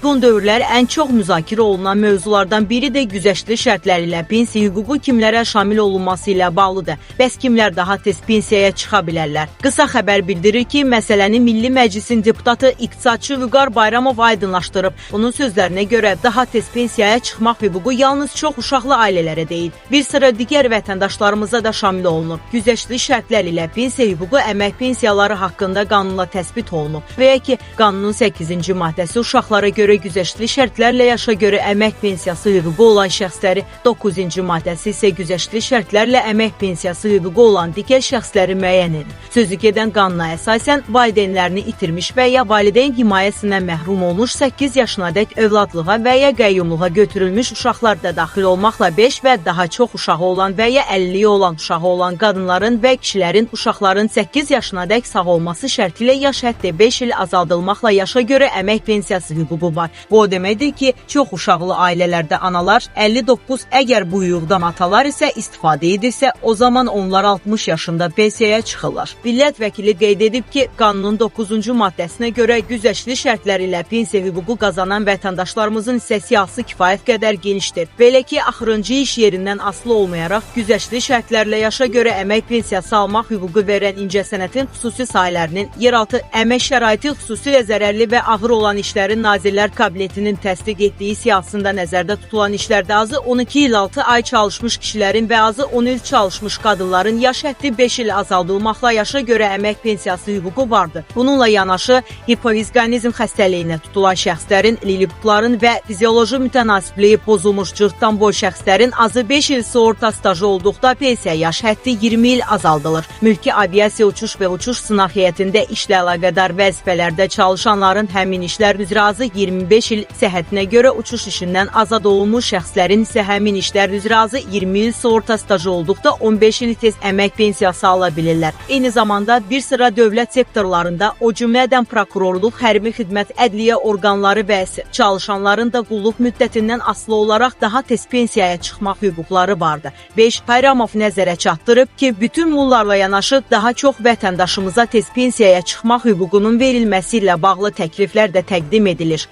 Son dövrlər ən çox müzakirə olunan mövzulardan biri də güzəştli şərtlər ilə pensiya hüququ kimlərə şamil olunması ilə bağlıdır. Bəs kimlər daha tez pensiyaya çıxa bilərlər? Qısa xəbər bildirir ki, məsələni Milli Məclisin deputatı iqtisadçı Vüqar Bayramov aydınlaşdırıb. Onun sözlərinə görə daha tez pensiyaya çıxmaq hüququ yalnız çox uşaqlı ailələrə deyil, bir sıra digər vətəndaşlarımıza da şamil olunub. Güzəştli şərtlər ilə pensiya hüququ əmək pensiyaları haqqında qanunla təsbit olunub və ya ki, qanunun 8-ci maddəsi uşaqlara görə güzəştli şərtlərlə yaşa görə əmək pensiyası hüququ olan şəxsləri, 9-cu maddəsi isə güzəştli şərtlərlə əmək pensiyası hüququ olan digər şəxsləri müəyyən edir. Sözü gedən qanuna əsasən valideynlərini itirmiş və ya valideyn himayəsindən məhrum olmuş 8 yaşına dək övladlığa və ya qəyyumluğa götürülmüş uşaqlar da daxil olmaqla 5 və daha çox uşağı olan və ya 50-yi olan uşağı olan qadınların və kişilərin uşaqların 8 yaşına dək sağ olması şərti ilə yaş həddi 5 il azaldılmaqla yaşa görə əmək pensiyası hüququ var. Bu o deməkdir ki, çox uşaqlı ailələrdə analar 59, əgər bu hüquqdan atalar isə istifadə edirsə, o zaman onlar 60 yaşında pensiyaya çıxırlar. Millət vəkili qeyd edib ki, qanunun 9-cu maddəsinə görə güzəştli şərtlər ilə pensiya hüququ qazanan vətəndaşlarımızın isə siyasi kifayət qədər genişdir. Belə ki, axırıncı iş yerindən asılı olmayaraq güzəştli şərtlərlə yaşa görə əmək pensiyası almaq hüququ verən incəsənətin xüsusi sahələrinin yeraltı əmək şəraiti xüsusilə zərərli və ağır olan işlərin Nazirlər Kabinetinin təsdiq etdiyi siyasında nəzərdə tutulan işlərdə azı 12 il 6 ay çalışmış kişilərin və azı 10 il çalışmış qadınların yaş həddi 5 il azaldılmaqla yaşa görə əmək pensiyası hüququ vardır. Bununla yanaşı, hipoviz-qanizm xəstəliyinə tutulan şəxslərin, liliputların və fizioloji mütənasibliyi pozulmuş cırtdan boy şəxslərin azı 5 il sığorta stajı olduqda pensiya yaş həddi 20 il azaldılır. Mülki aviasiya uçuş və uçuş sınaq heyətində işlə əlaqədar vəzifələrdə çalışanların həmin işlər üzrə azı 25 il, səhhətinə görə uçuş işindən azad olunmuş şəxslərin isə həmin işlər üzrə azı 20 il sığorta stajı olduqda 15 il tez əmək pensiyası ala bilirlər. Eyni zamanda bir sıra dövlət sektorlarında, o cümlədən prokurorluq, hərbi xidmət, ədliyyə orqanları və çalışanların da qulluq müddətindən asılı olaraq daha tez pensiyaya çıxmaq hüquqları vardır. 5. Bayramov nəzərə çatdırıb ki, bütün bunlarla yanaşı daha çox vətəndaşımıza tez pensiyaya çıxmaq hüququnun verilməsi ilə bağlı təkliflər də təqdim edilir.